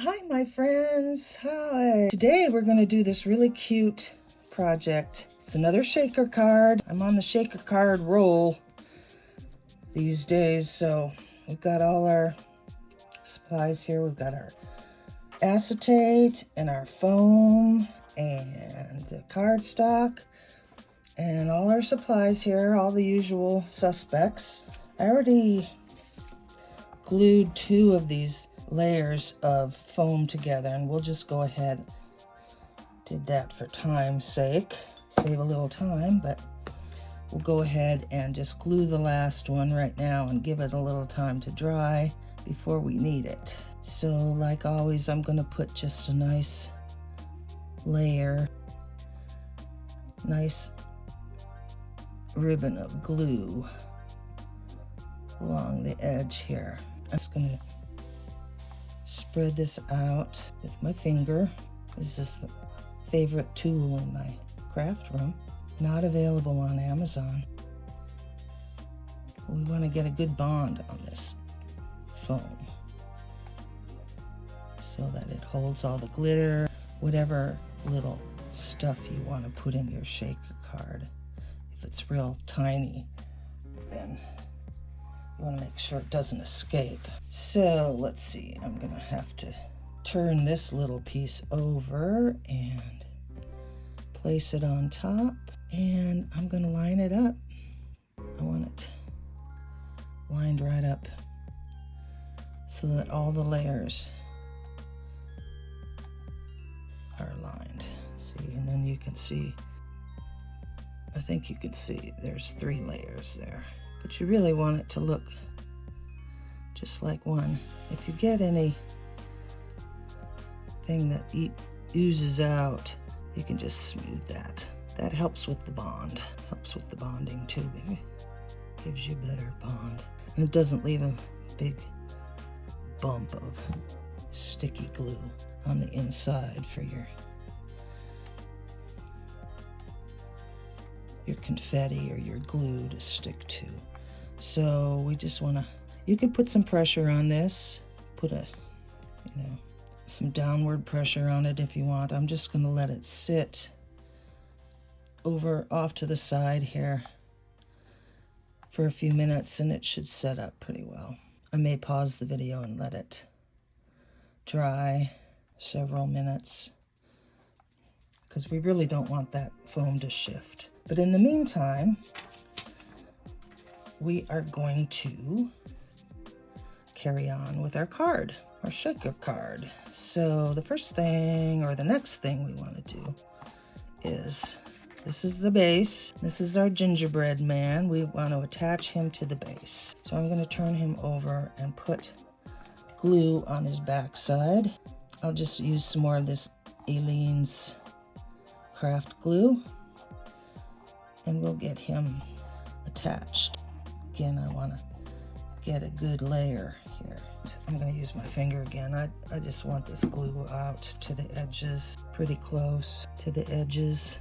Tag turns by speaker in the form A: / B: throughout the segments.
A: Hi, my friends. Hi. Today we're going to do this really cute project. It's another shaker card. I'm on the shaker card roll these days, so we've got all our supplies here. We've got our acetate and our foam and the cardstock and all our supplies here, all the usual suspects. I already glued 2 of these layers of foam together, and we'll just go ahead. Did that for time's sake, save a little time, but we'll go ahead and just glue the last one right now and give it a little time to dry before we need it. So like always, I'm going to put just a nice layer, nice ribbon of glue along the edge here. I'm just going to spread this out with my finger. This is the favorite tool in my craft room. Not available on Amazon. We want to get a good bond on this foam so that it holds all the glitter, whatever little stuff you want to put in your shaker card. If it's real tiny, then you want to make sure it doesn't escape. So let's see, I'm going to have to turn this little piece over and place it on top, and I'm going to line it up. I want it lined right up so that all the layers are lined. See, and then you can see, I think you can see there's 3 layers there. But you really want it to look just like one. If you get anything that oozes out, you can just smooth that. That helps with the bond. Helps with the bonding too. It gives you a better bond. And it doesn't leave a big bump of sticky glue on the inside for your confetti or your glue to stick to. So we just want to, you can put some pressure on this, put some downward pressure on it if you want. I'm just going to let it sit over off to the side here for a few minutes, and it should set up pretty well. I may pause the video and let it dry several minutes because we really don't want that foam to shift. But in the meantime, we are going to carry on with our card, our shaker card. So the first thing, or the next thing we want to do is, this is the base. This is our gingerbread man. We want to attach him to the base. So I'm going to turn him over and put glue on his backside. I'll just use some more of this Aleene's craft glue, and we'll get him attached. Again, I want to get a good layer here. I'm going to use my finger again. I just want this glue out to the edges, pretty close to the edges.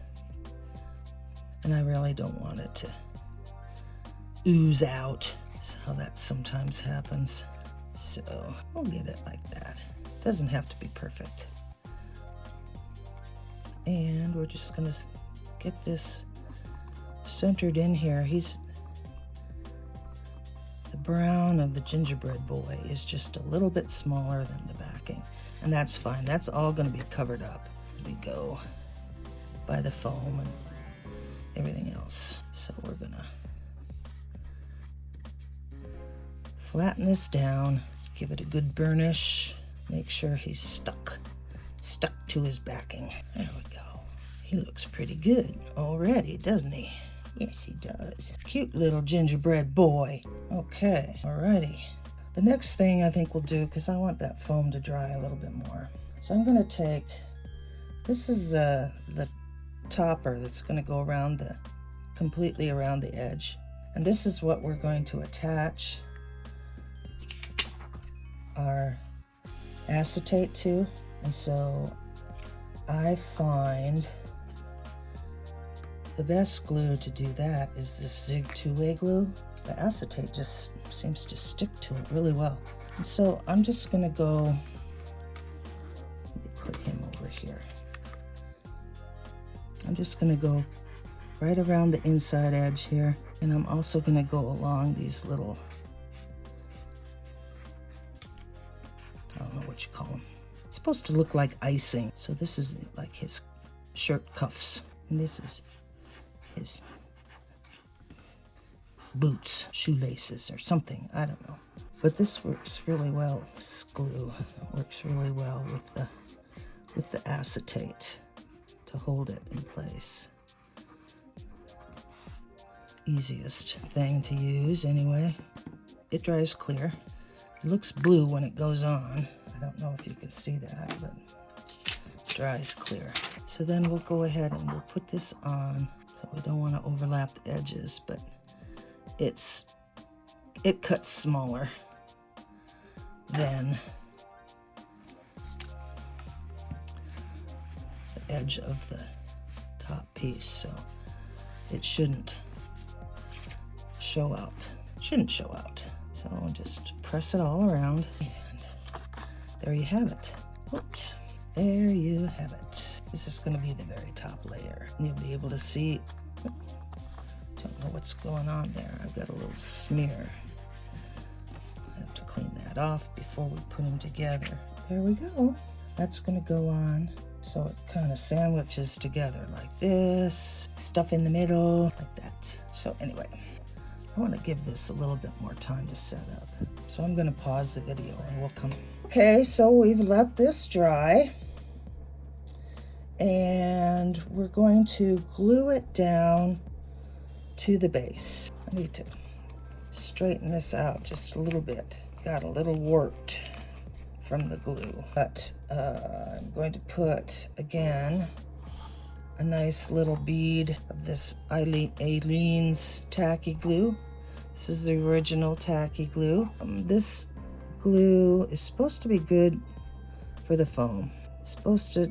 A: And I really don't want it to ooze out. That's how that sometimes happens. So we'll get it like that. It doesn't have to be perfect. And we're just going to get this centered in here. The brown of the gingerbread boy is just a little bit smaller than the backing, and that's fine. That's all going to be covered up as we go by the foam and everything else. So we're going to flatten this down, give it a good burnish, make sure he's stuck to his backing. There we go. He looks pretty good already, doesn't he? Yes, he does. Cute little gingerbread boy. Okay, alrighty. The next thing I think we'll do, because I want that foam to dry a little bit more. So I'm going to take, this is the topper that's going to go around completely around the edge. And this is what we're going to attach our acetate to. And so I find the best glue to do that is this Zig 2-way glue. The acetate just seems to stick to it really well. And so I'm just going to go just gonna go right around the inside edge here. And I'm also gonna go along these little, I don't know what you call them. It's supposed to look like icing. So this is like his shirt cuffs. And this is his boots, shoelaces or something, I don't know. But this works really well. This glue works really well with the acetate to hold it in place. Easiest thing to use anyway. It dries clear. It looks blue when it goes on. I don't know if you can see that, but it dries clear. So then we'll go ahead and we'll put this on. So we don't want to overlap the edges, but it cuts smaller than the edge of the top piece, so it shouldn't show out. So I'll just press it all around, and there you have it. Oops, there you have it. This is going to be the very top layer. You'll be able to see. Don't know what's going on there. I've got a little smear. I have to clean that off before we put them together. There we go. That's going to go on. So it kind of sandwiches together like this. Stuff in the middle, like that. So anyway, I want to give this a little bit more time to set up. So I'm going to pause the video and we'll come. Okay, so we've let this dry. And we're going to glue it down to the base. I need to straighten this out just a little bit. Got a little warped from the glue, but I'm going to put again a nice little bead of this Aleene's tacky glue. This is the original tacky glue. This glue is supposed to be good for the foam. It's supposed to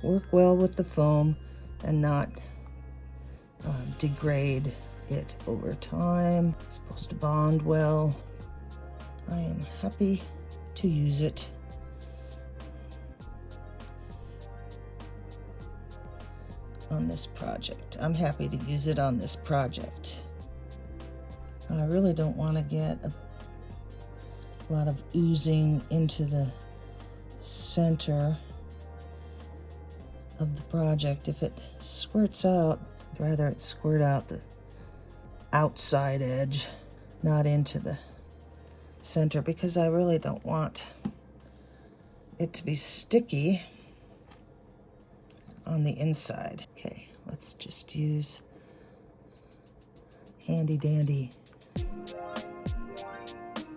A: work well with the foam and not degrade it over time. It's supposed to bond well. I am happy to use it. On this project. I'm happy to use it on this project. I really don't want to get a lot of oozing into the center of the project. If it squirts out, I'd rather it squirt out the outside edge, not into the center, because I really don't want it to be sticky on the inside. Okay, let's just use handy dandy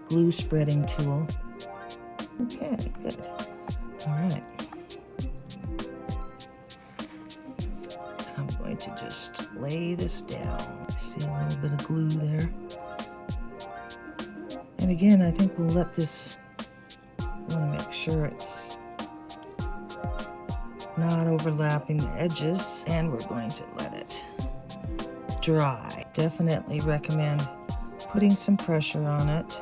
A: glue spreading tool. Okay, good. All right. I'm going to just lay this down. See a little bit of glue there. And again, I think we'll let this, I want to make sure it's not overlapping the edges, and we're going to let it dry. Definitely recommend putting some pressure on it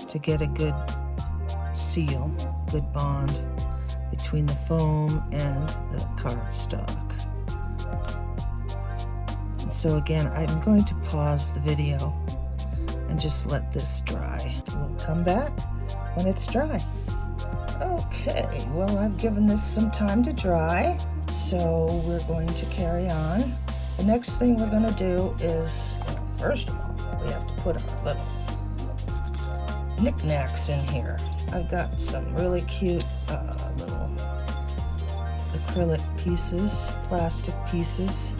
A: to get a good seal, good bond between the foam and the cardstock. And so again, I'm going to pause the video and just let this dry. We'll come back when it's dry. Okay, well, I've given this some time to dry, so we're going to carry on. The next thing we're going to do is, first of all, we have to put our little knickknacks in here. I've got some really cute little acrylic pieces, plastic pieces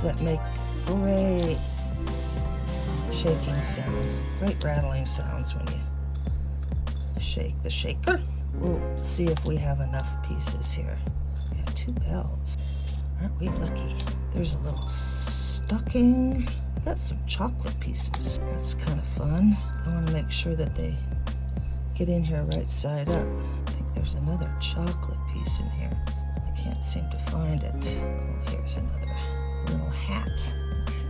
A: that make great shaking sounds, great rattling sounds when you shake the shaker. We'll see if we have enough pieces here. Got 2 bells. Aren't we lucky? There's a little stocking. Got some chocolate pieces. That's kind of fun. I want to make sure that they get in here right side up. I think there's another chocolate piece in here. I can't seem to find it. Oh, here's another little hat.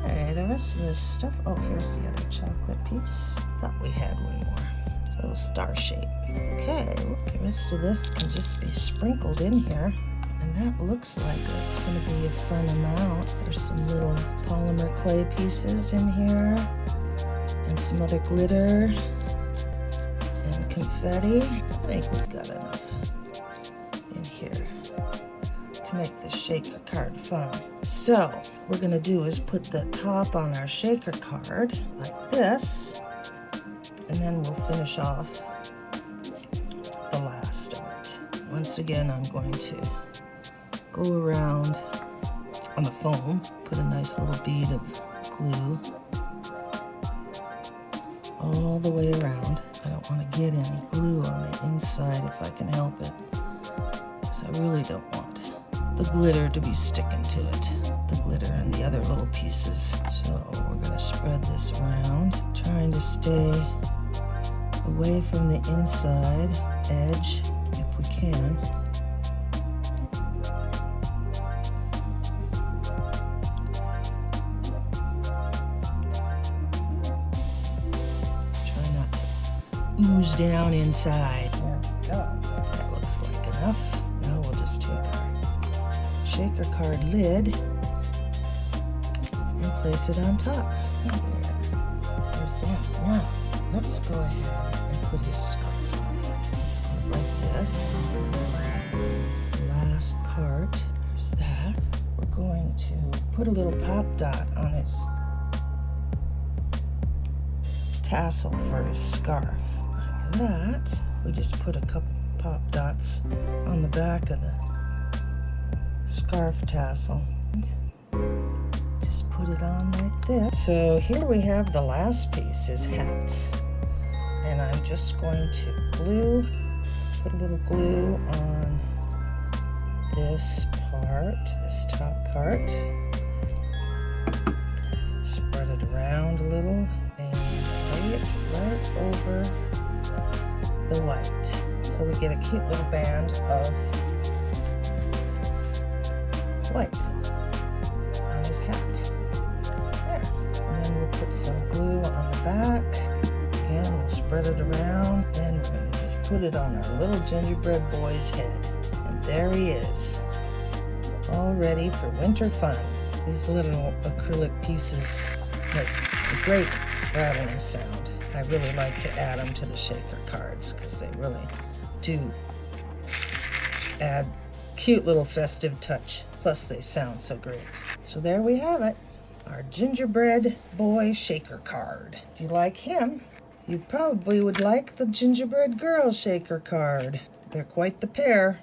A: Okay, the rest of this stuff. Oh, here's the other chocolate piece. Thought we had one more. A little star shape. Okay, well, the rest of this can just be sprinkled in here. And that looks like it's going to be a fun amount. There's some little polymer clay pieces in here, and some other glitter, and confetti. I think we've got enough in here to make the shaker card fun. So what we're going to do is put the top on our shaker card like this, and then we'll finish off the last of it. Once again, I'm going to go around on the foam, put a nice little bead of glue all the way around. I don't want to get any glue on the inside if I can help it, because I really don't want the glitter to be sticking to it, the glitter and the other little pieces. So we're going to spread this around, trying to stay away from the inside edge if we can. Ooze down inside. There we go. That looks like enough. Now we'll just take our shaker card lid and place it on top. There. There's that. Now, let's go ahead and put his scarf on. This goes like this. It's the last part. There's that. We're going to put a little pop dot on his tassel for his scarf. That, we just put a couple pop dots on the back of the scarf tassel. Just put it on like this. So here we have the last piece, his hat. And I'm just going to put a little glue on this part, this top part. Spread it around a little and lay it right over the white, so we get a cute little band of white on his hat. There. And then we'll put some glue on the back. Again, we'll spread it around. Then we're going to just put it on our little gingerbread boy's head. And there he is, all ready for winter fun. These little acrylic pieces make a great rattling sound. I really like to add them to the shaker cards because they really do add cute little festive touch. Plus they sound so great. So there we have it, our Gingerbread Boy Shaker Card. If you like him, you probably would like the Gingerbread Girl Shaker Card. They're quite the pair.